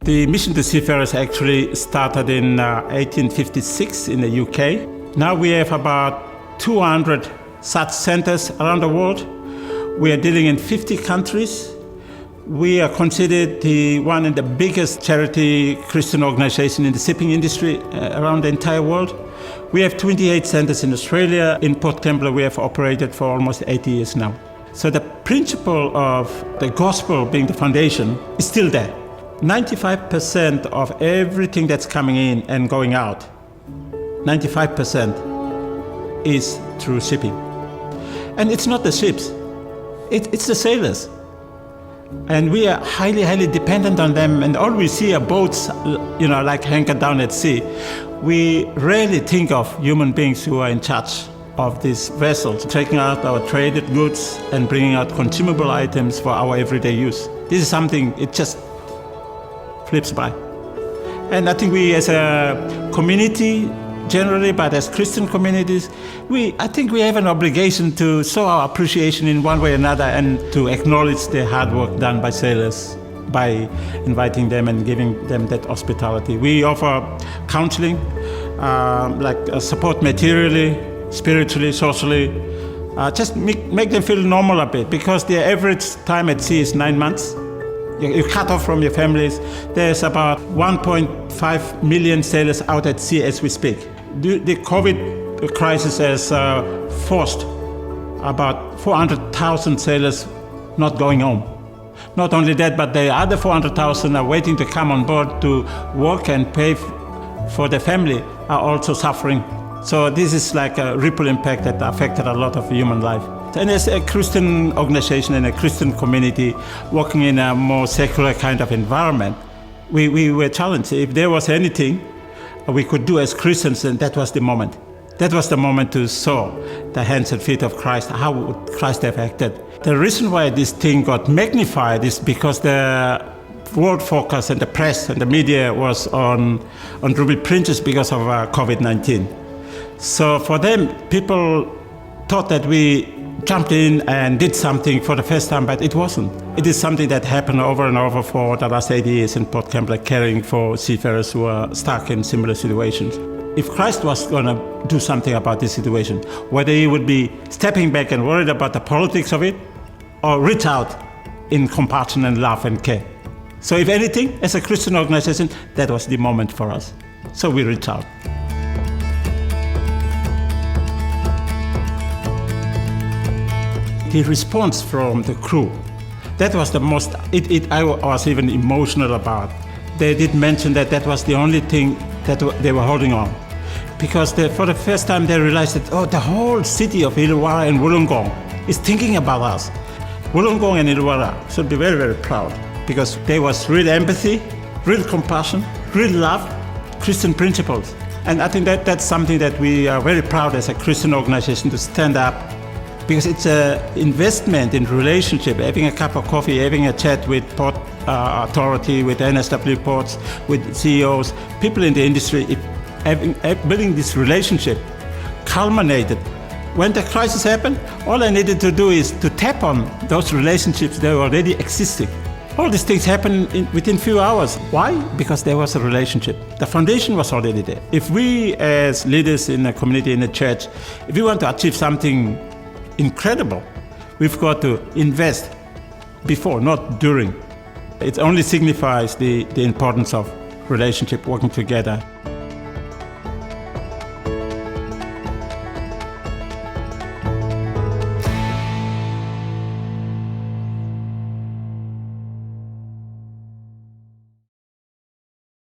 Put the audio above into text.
The mission to Seafarers actually started in 1856 in the UK. Now we have about 200 such centers around the world. We are dealing in 50 countries. We are considered the one of the biggest charity Christian organization in the shipping industry around the entire world. We have 28 centers in Australia. In Port Kembla, we have operated for almost 80 years now. So the principle of the gospel being the foundation is still there. 95% of everything that's coming in and going out, 95% is through shipping. And it's not the ships, it's the sailors. And we are highly, highly dependent on them, and all we see are boats, like anchored down at sea. We rarely think of human beings who are in charge of these vessels, taking out our traded goods and bringing out consumable items for our everyday use. This is something, it just flips by. And I think we as a community generally, but as Christian communities, I think we have an obligation to show our appreciation in one way or another and to acknowledge the hard work done by sailors by inviting them and giving them that hospitality. We offer counseling, support materially, spiritually, socially, just make them feel normal a bit, because their average time at sea is 9 months. You cut off from your families. There's about 1.5 million sailors out at sea as we speak. The COVID crisis has forced about 400,000 sailors not going home. Not only that, but the other 400,000 are waiting to come on board to work and pay for their family are also suffering. So this is like a ripple impact that affected a lot of human life. And as a Christian organization and a Christian community working in a more secular kind of environment, we were challenged. If there was anything we could do as Christians, then that was the moment. That was the moment to show the hands and feet of Christ. How would Christ have acted? The reason why this thing got magnified is because the world focus and the press and the media was on Ruby Princess because of COVID-19. So for them, people thought that we jumped in and did something for the first time, but it wasn't. It is something that happened over and over for the last 80 years in Port Kembla, caring for seafarers who are stuck in similar situations. If Christ was going to do something about this situation, whether he would be stepping back and worried about the politics of it, or reach out in compassion and love and care. So if anything, as a Christian organization, that was the moment for us. So we reached out. The response from the crew, that was the most, I was even emotional about. They did mention that was the only thing that they were holding on. Because for the first time they realized that, the whole city of Illawarra and Wollongong is thinking about us. Wollongong and Illawarra should be very, very proud, because there was real empathy, real compassion, real love, Christian principles. And I think that's something that we are very proud as a Christian organization to stand up, because it's an investment in relationship, having a cup of coffee, having a chat with Port Authority, with NSW Ports, with CEOs, people in the industry, building this relationship culminated. When the crisis happened, all I needed to do is to tap on those relationships that were already existing. All these things happened within few hours. Why? Because there was a relationship. The foundation was already there. If we as leaders in a community, in a church, if we want to achieve something incredible, we've got to invest before, not during. It only signifies the importance of relationship, working together.